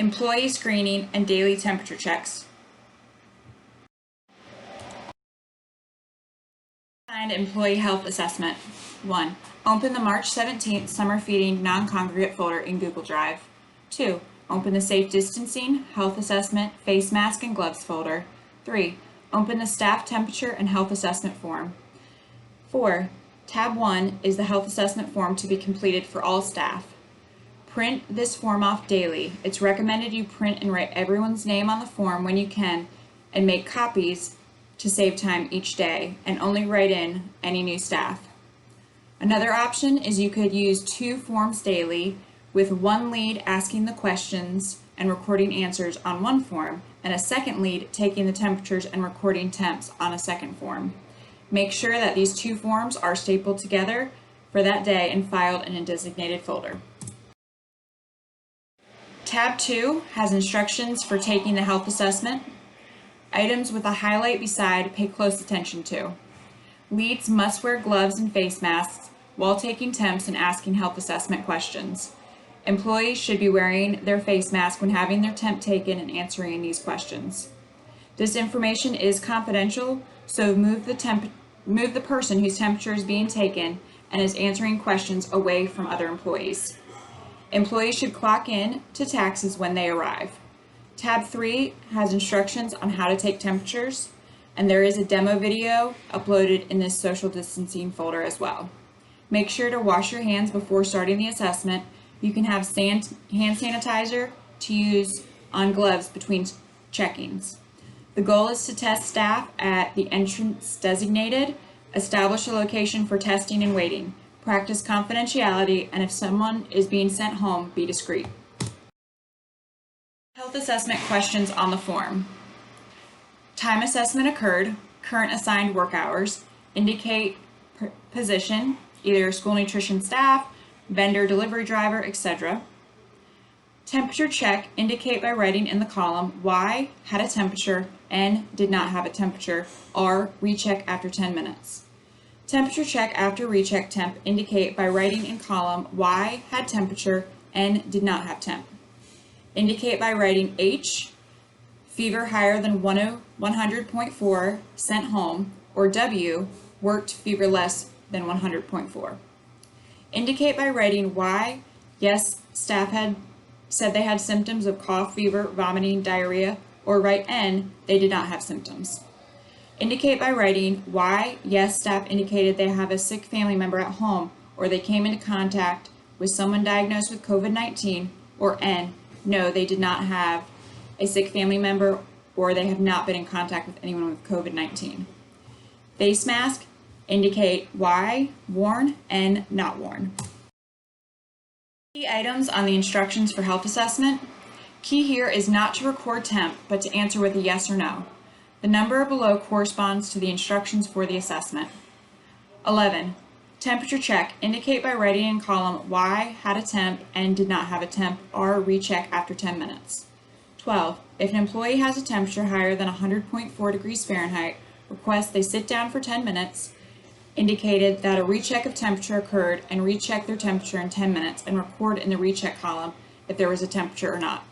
employee screening, and daily temperature checks. Assigned employee health assessment. 1. Open the March 17th summer feeding non-congregate folder in Google Drive. 2. Open the safe distancing, health assessment, face mask, and gloves folder. 3. Open the staff temperature and health assessment form. 4. Tab 1 is the health assessment form to be completed for all staff. Print this form off daily. It's recommended you print and write everyone's name on the form when you can and make copies to save time each day, and only write in any new staff. Another option is you could use 2 forms daily, with one lead asking the questions and recording answers on one form, and a second lead taking the temperatures and recording temps on a second form. Make sure that these 2 forms are stapled together for that day and filed in a designated folder. Tab 2 has instructions for taking the health assessment. Items with a highlight beside pay close attention to. Leads must wear gloves and face masks while taking temps and asking health assessment questions. Employees should be wearing their face mask when having their temp taken and answering these questions. This information is confidential, so move the person whose temperature is being taken and is answering questions away from other employees. Employees should clock in to taxes when they arrive. Tab 3 has instructions on how to take temperatures, and there is a demo video uploaded in this social distancing folder as well. Make sure to wash your hands before starting the assessment. You can have hand sanitizer to use on gloves between checkings. The goal is to test staff at the entrance designated, establish a location for testing and waiting, practice confidentiality, and if someone is being sent home, be discreet. Health assessment questions on the form. Time assessment occurred, current assigned work hours, indicate position, either school nutrition staff, vendor delivery driver, etc. Temperature check, indicate by writing in the column Y had a temperature, N did not have a temperature, R recheck after 10 minutes. Temperature check after recheck temp, indicate by writing in column Y had temperature, N did not have temp. Indicate by writing H, fever higher than 100.4, sent home, or W, worked fever less than 100.4. Indicate by writing Y, yes, staff had said they had symptoms of cough, fever, vomiting, diarrhea, or write N, they did not have symptoms. Indicate by writing Y, yes, staff indicated they have a sick family member at home, or they came into contact with someone diagnosed with COVID-19, or N, no, they did not have a sick family member, or they have not been in contact with anyone with COVID-19. Face mask, indicate Y, worn, N, not worn. Key items on the instructions for health assessment. Key here is not to record temp, but to answer with a yes or no. The number below corresponds to the instructions for the assessment. 11. Temperature check, indicate by writing in column Y had a temp, N did not have a temp, R recheck after 10 minutes. 12. If an employee has a temperature higher than 100.4 degrees Fahrenheit, request they sit down for 10 minutes, indicated that a recheck of temperature occurred, and recheck their temperature in 10 minutes and record in the recheck column if there was a temperature or not.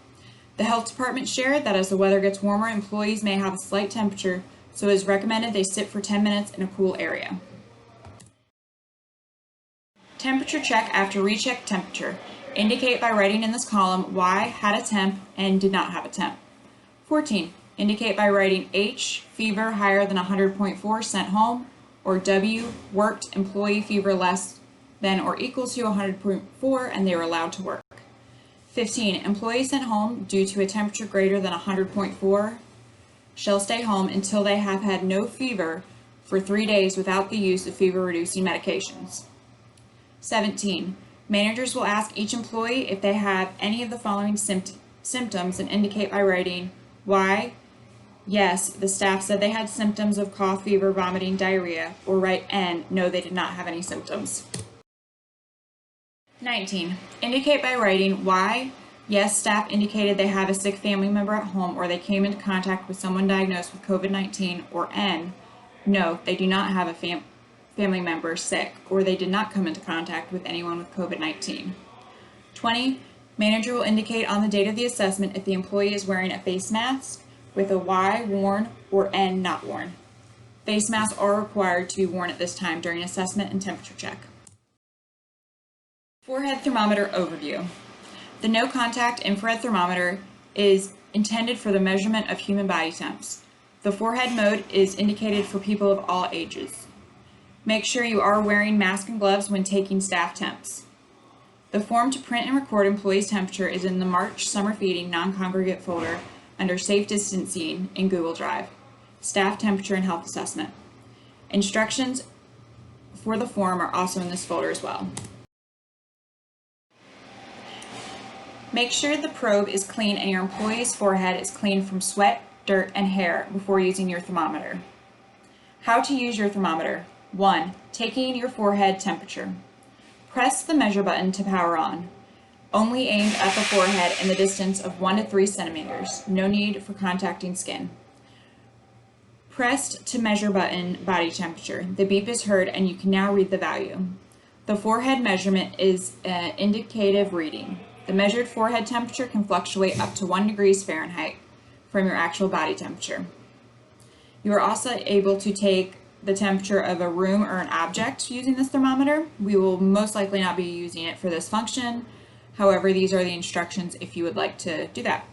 The health department shared that as the weather gets warmer, employees may have a slight temperature, so it is recommended they sit for 10 minutes in a cool area. Temperature check after recheck temperature. Indicate by writing in this column Y had a temp and did not have a temp. 14. Indicate by writing H, fever higher than 100.4, sent home, or W, worked, employee fever less than or equal to 100.4 and they were allowed to work. 15. Employee sent home due to a temperature greater than 100.4 shall stay home until they have had no fever for 3 days without the use of fever-reducing medications. 17. Managers will ask each employee if they have any of the following symptoms and indicate by writing Y, yes, the staff said they had symptoms of cough, fever, vomiting, diarrhea, or write N, no, they did not have any symptoms. 19. Indicate by writing Y, yes, staff indicated they have a sick family member at home or they came into contact with someone diagnosed with COVID-19, or N, no, they do not have a family member sick or they did not come into contact with anyone with COVID-19. 20. Manager will indicate on the date of the assessment if the employee is wearing a face mask with a Y worn or N not worn. Face masks are required to be worn at this time during assessment and temperature check. Forehead thermometer overview. The no contact infrared thermometer is intended for the measurement of human body temps. The forehead mode is indicated for people of all ages. Make sure you are wearing masks and gloves when taking staff temps. The form to print and record employees' temperature is in the March Summer Feeding non-congregate folder under Safe Distancing in Google Drive. Staff temperature and health assessment. Instructions for the form are also in this folder as well. Make sure the probe is clean and your employee's forehead is clean from sweat, dirt, and hair before using your thermometer. How to use your thermometer. 1. Taking your forehead temperature. Press the measure button to power on. Only aimed at the forehead in the distance of 1 to 3 centimeters. No need for contacting skin. Pressed to measure button body temperature. The beep is heard and you can now read the value. The forehead measurement is an indicative reading. The measured forehead temperature can fluctuate up to 1 degrees Fahrenheit from your actual body temperature. You are also able to take the temperature of a room or an object using this thermometer. We will most likely not be using it for this function. However, these are the instructions if you would like to do that.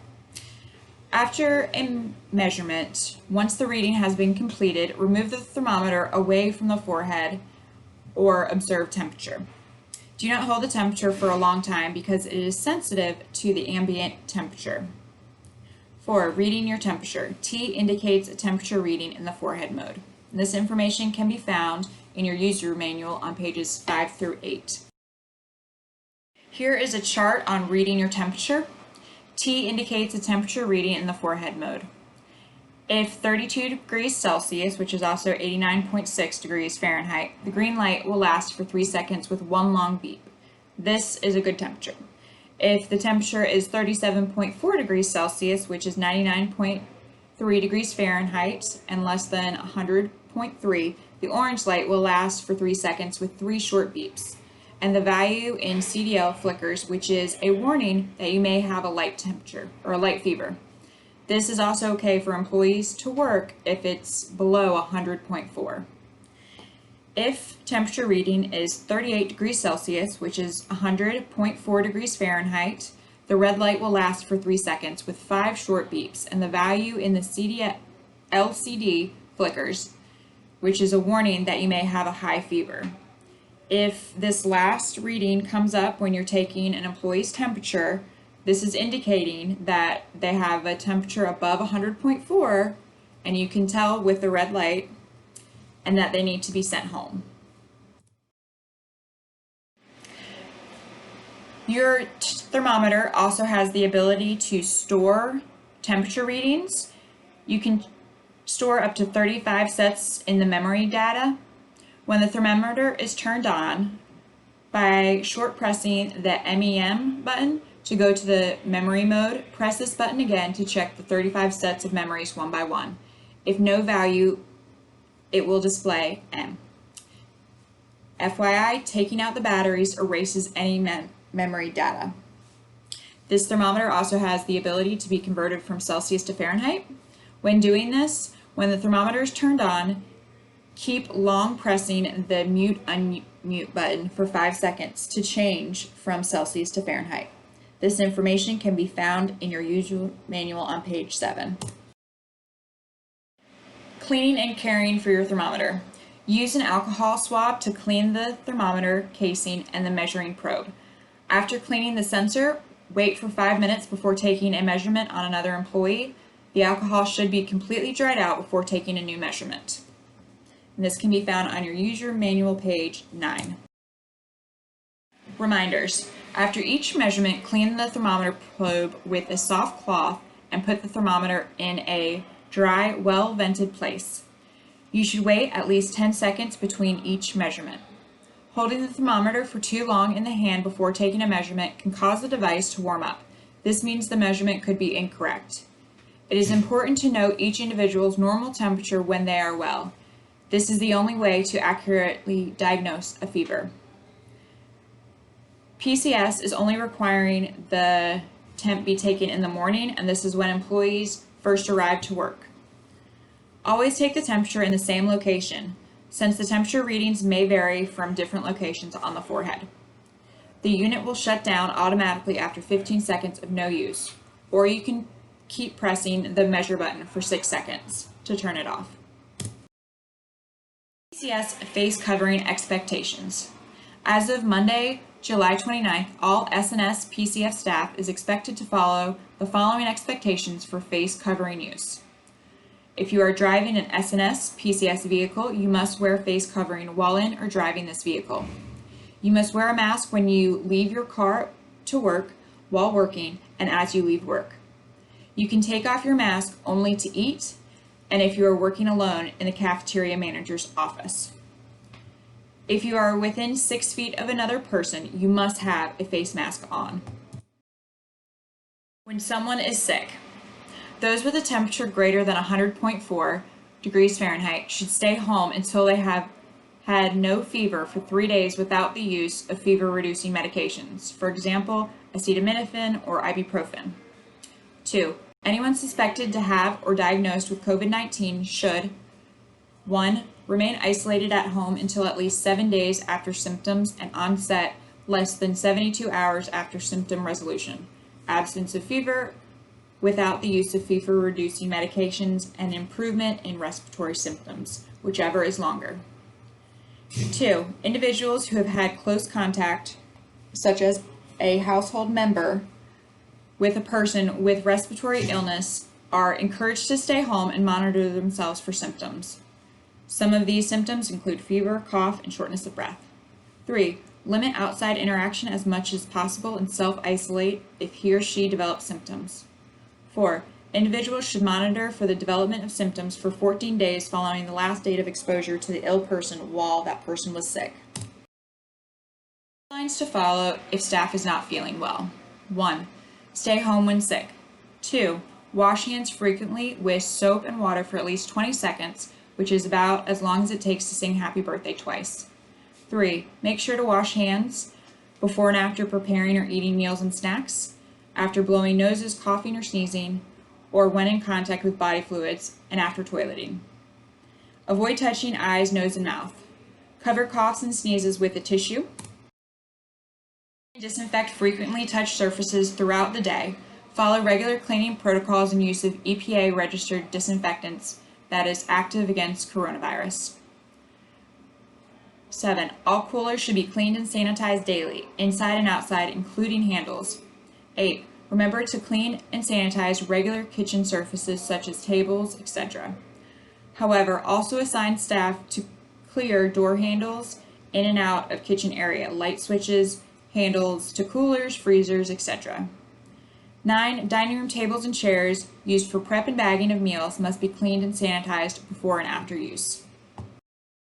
After a measurement, once the reading has been completed, remove the thermometer away from the forehead or observe temperature. Do not hold the temperature for a long time because it is sensitive to the ambient temperature. 4. Reading your temperature. T indicates a temperature reading in the forehead mode. This information can be found in your user manual on pages 5 through 8. Here is a chart on reading your temperature. T indicates a temperature reading in the forehead mode. If 32 degrees Celsius, which is also 89.6 degrees Fahrenheit, the green light will last for 3 seconds with one long beep. This is a good temperature. If the temperature is 37.4 degrees Celsius, which is 99.3 degrees Fahrenheit and less than 100.3, the orange light will last for 3 seconds with 3 short beeps. And the value in CDL flickers, which is a warning that you may have a light temperature or a light fever. This is also okay for employees to work if it's below 100.4. If temperature reading is 38 degrees Celsius, which is 100.4 degrees Fahrenheit, the red light will last for 3 seconds with 5 short beeps, and the value in the LCD flickers, which is a warning that you may have a high fever. If this last reading comes up when you're taking an employee's temperature, this is indicating that they have a temperature above 100.4, and you can tell with the red light, and that they need to be sent home. Your thermometer also has the ability to store temperature readings. You can store up to 35 sets in the memory data. When the thermometer is turned on, by short pressing the MEM button to go to the memory mode, press this button again to check the 35 sets of memories one by one. If no value, it will display M. FYI, taking out the batteries erases any memory data. This thermometer also has the ability to be converted from Celsius to Fahrenheit. When doing this, when the thermometer is turned on, keep long pressing the mute/unmute button for 5 seconds to change from Celsius to Fahrenheit. This information can be found in your user manual on page 7. Cleaning and caring for your thermometer. Use an alcohol swab to clean the thermometer casing and the measuring probe. After cleaning the sensor, wait for 5 minutes before taking a measurement on another employee. The alcohol should be completely dried out before taking a new measurement. And this can be found on your user manual page 9. Reminders. After each measurement, clean the thermometer probe with a soft cloth and put the thermometer in a dry, well-vented place. You should wait at least 10 seconds between each measurement. Holding the thermometer for too long in the hand before taking a measurement can cause the device to warm up. This means the measurement could be incorrect. It is important to note each individual's normal temperature when they are well. This is the only way to accurately diagnose a fever. PCS is only requiring the temp be taken in the morning, and this is when employees first arrive to work. Always take the temperature in the same location, since the temperature readings may vary from different locations on the forehead. The unit will shut down automatically after 15 seconds of no use, or you can keep pressing the measure button for 6 seconds to turn it off. PCS face covering expectations. As of Monday, July 29th, all SNS PCF staff is expected to follow the following expectations for face covering use. If you are driving an SNS PCS vehicle, you must wear face covering while in or driving this vehicle. You must wear a mask when you leave your car to work, while working, and as you leave work. You can take off your mask only to eat, and if you are working alone in the cafeteria manager's office. If you are within 6 feet of another person, you must have a face mask on. When someone is sick, those with a temperature greater than 100.4 degrees Fahrenheit should stay home until they have had no fever for 3 days without the use of fever-reducing medications, for example, acetaminophen or ibuprofen. 2. Anyone suspected to have or diagnosed with COVID-19 should 1. Remain isolated at home until at least 7 days after symptoms and onset, less than 72 hours after symptom resolution, absence of fever without the use of fever-reducing medications, and improvement in respiratory symptoms, whichever is longer. 2. Individuals who have had close contact, such as a household member, with a person with respiratory illness are encouraged to stay home and monitor themselves for symptoms. Some of these symptoms include fever, cough, and shortness of breath. 3. Limit outside interaction as much as possible and self-isolate if he or she develops symptoms. 4. Individuals should monitor for the development of symptoms for 14 days following the last date of exposure to the ill person while that person was sick. Guidelines to follow if staff is not feeling well. 1. Stay home when sick. 2. Wash hands frequently with soap and water for at least 20 seconds, which is about as long as it takes to sing happy birthday twice. 3. Make sure to wash hands before and after preparing or eating meals and snacks, after blowing noses, coughing, or sneezing, or when in contact with body fluids, and after toileting. Avoid touching eyes, nose, and mouth. Cover coughs and sneezes with a tissue. Disinfect frequently touched surfaces throughout the day. Follow regular cleaning protocols and use of EPA-registered disinfectants that is active against coronavirus. 7. All coolers should be cleaned and sanitized daily, inside and outside, including handles. 8. Remember to clean and sanitize regular kitchen surfaces such as tables, etc. However, also assign staff to clear door handles in and out of kitchen area, light switches, handles to coolers, freezers, etc. 9. Dining room tables and chairs used for prep and bagging of meals must be cleaned and sanitized before and after use.